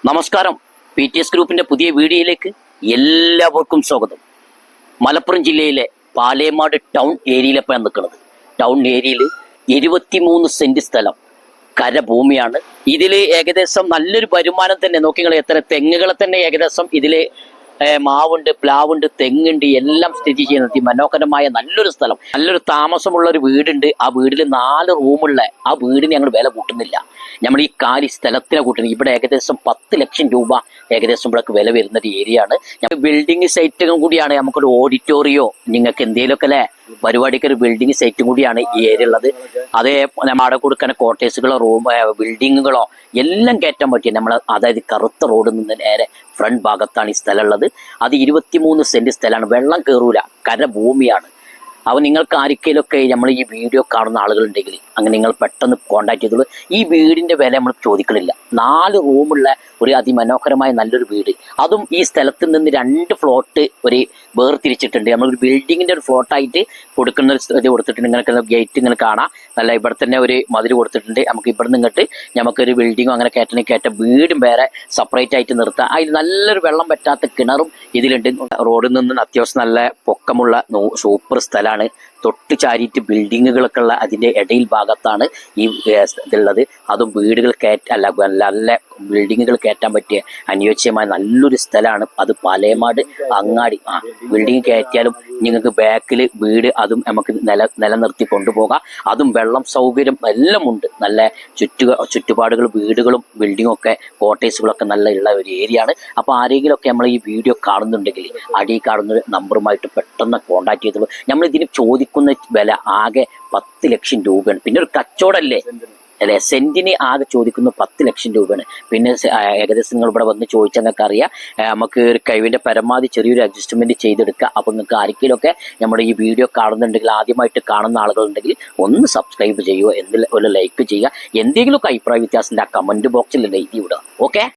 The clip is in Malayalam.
നമസ്കാരം. PTS ഗ്രൂപ്പിന്റെ പുതിയ വീഡിയോയിലേക്ക് എല്ലാവർക്കും സ്വാഗതം. മലപ്പുറം ജില്ലയിലെ പാലേമാട് ടൗൺ ഏരിയയിലാണ് നിൽക്കുന്നത്. ടൗൺ ഏരിയയിൽ 23 സെന്റ് സ്ഥലം കരഭൂമിയാണ്. ഇതിൽ ഏകദേശം നല്ലൊരു വരുമാനം തന്നെ. നോക്കിങ്ങൾ എത്ര തെങ്ങുകളെ തന്നെ ഏകദേശം ഇതിൽ മാവുണ്ട്, പ്ലാവുണ്ട്, തെങ്ങുണ്ട്, എല്ലാം സ്ഥിതി ചെയ്യുന്നത് മനോഹരമായ നല്ലൊരു സ്ഥലം. നല്ലൊരു താമസമുള്ള ഒരു വീടുണ്ട്. ആ വീടിൽ 4 റൂമുള്ള ആ വീടിന് ഞങ്ങൾ വില കൂട്ടുന്നില്ല. നമ്മൾ ഈ കാലി സ്ഥലത്തിനെ കൂട്ടുന്നത്. ഇവിടെ ഏകദേശം 10 ലക്ഷം രൂപ ഏകദേശം ഇവിടെ വില വരുന്ന ഒരു ഏരിയ ആണ്. ബിൽഡിംഗ് സൈറ്റും കൂടിയാണ്. നമുക്കൊരു ഓഡിറ്റോറിയോ നിങ്ങൾക്ക് എന്തെങ്കിലുമൊക്കെ അല്ലെ പരിപാടിക്ക് ഒരു ബിൽഡിംഗ് സൈറ്റും കൂടിയാണ് ഈ ഏരിയ ഉള്ളത്. അതേ അവിടെ കൊടുക്കുന്ന കോട്ടേഴ്സുകളോ ബിൽഡിങ്ങുകളോ എല്ലാം കയറ്റാൻ പറ്റിയ നമ്മൾ, അതായത് കറുത്ത റോഡിൽ നിന്ന് നേരെ ഫ്രണ്ട് ഭാഗത്താണ് ഈ സ്ഥലം ഉള്ളത്. അത് 23 സെന്റ് സ്ഥലമാണ്. വെള്ളം കയറൂല, കരഭൂമിയാണ്. അപ്പോൾ നിങ്ങൾക്ക് ആർക്കെങ്കിലുമൊക്കെ നമ്മൾ ഈ വീഡിയോ കാണുന്ന ആളുകളുണ്ടെങ്കിൽ അങ്ങനെ നിങ്ങൾ പെട്ടെന്ന് കോൺടാക്ട് ചെയ്തോളൂ. ഈ വീടിൻ്റെ വില നമ്മൾ ചോദിക്കണില്ല. 4 റൂമുള്ള ഒരു അതിമനോഹരമായ നല്ലൊരു വീട്. അതും ഈ സ്ഥലത്ത് നിന്ന് 2 ഫ്ലോട്ട് ഒരു വേർതിരിച്ചിട്ടുണ്ട്. നമ്മളൊരു ബിൽഡിങ്ങിൻ്റെ ഒരു ഫ്ലോട്ടായിട്ട് കൊടുക്കുന്ന ഒരു ഇത് കൊടുത്തിട്ടുണ്ട്. നിങ്ങൾക്ക് ഗേറ്റ് ഇങ്ങനെ കാണാം. നല്ല ഇവിടെ തന്നെ ഒരു മതിൽ കൊടുത്തിട്ടുണ്ട്. നമുക്ക് ഇവിടെ നിന്ന് ഇങ്ങോട്ട് നമുക്കൊരു ബിൽഡിങ്ങോ അങ്ങനെ കയറ്റ വീടും വേറെ സെപ്പറേറ്റ് ആയിട്ട് നിർത്താം. അതിൽ നല്ലൊരു വെള്ളം പറ്റാത്ത കിണറും ഇതിലുണ്ട്. റോഡിൽ നിന്ന് അത്യാവശ്യം നല്ല പൊക്കമുള്ള സൂപ്പർ സ്ഥലമാണ്. തൊട്ട് ചാരിയിട്ട് ബിൽഡിങ്ങുകളൊക്കെ ഉള്ള അതിൻ്റെ ഇടയിൽ ഭാഗത്താണ് ഈ ഇതുള്ളത്. അതും വീടുകൾ നല്ല ബിൽഡിങ്ങുകൾ കയറ്റാൻ പറ്റിയ അനുയോജ്യമായ നല്ലൊരു സ്ഥലമാണ്. അത് പാലേമാട് അങ്ങാടി. ബിൽഡിങ് കയറ്റിയാലും നിങ്ങൾക്ക് ബാക്കിൽ വീട് അതും നമുക്ക് നിലനിർത്തി കൊണ്ടുപോകാം. അതും വെള്ളം സൗകര്യം എല്ലാം ഉണ്ട്. നല്ല ചുറ്റുപാടുകൾ വീടുകളും ബിൽഡിങ്ങും ഒക്കെ കോട്ടേഴ്സുകളൊക്കെ നല്ല ഉള്ള ഒരു ഏരിയ ആണ്. അപ്പോൾ ആരെങ്കിലുമൊക്കെ നമ്മൾ ഈ വീഡിയോ കാണുന്നുണ്ടെങ്കിൽ അടിയിൽ കാണുന്ന നമ്പറുമായിട്ട് പെട്ടെന്ന് കോൺടാക്ട് ചെയ്തോളൂ. നമ്മൾ ഇതിന് ചോദിക്കുന്ന വില ആകെ 10 ലക്ഷം രൂപയാണ്. പിന്നെ ഒരു കച്ചവടമല്ലേ അല്ലെ, സെന്റിന് ആകെ ചോദിക്കുന്ന 10 ലക്ഷം രൂപയാണ്. പിന്നെ ഏകദേശം നിങ്ങൾ ഇവിടെ വന്ന് ചോദിച്ചാൽ നിങ്ങൾക്ക് അറിയാം. നമുക്ക് ഒരു കഴിവിൻ്റെ പരമാവധി ചെറിയൊരു അഡ്ജസ്റ്റ്മെന്റ് ചെയ്തെടുക്കുക. അപ്പോൾ നിങ്ങൾക്ക് ആർക്കെങ്കിലുമൊക്കെ നമ്മുടെ ഈ വീഡിയോ കാണുന്നുണ്ടെങ്കിൽ, ആദ്യമായിട്ട് കാണുന്ന ആളുകളുണ്ടെങ്കിൽ ഒന്ന് സബ്സ്ക്രൈബ് ചെയ്യുക, ഒരു ലൈക്ക് ചെയ്യുക. എന്തെങ്കിലുമൊക്കെ അഭിപ്രായ വ്യത്യാസത്തിൻ്റെ ആ കമന്റ് ബോക്സിൽ എഴുതി വിടുക. ഓക്കെ.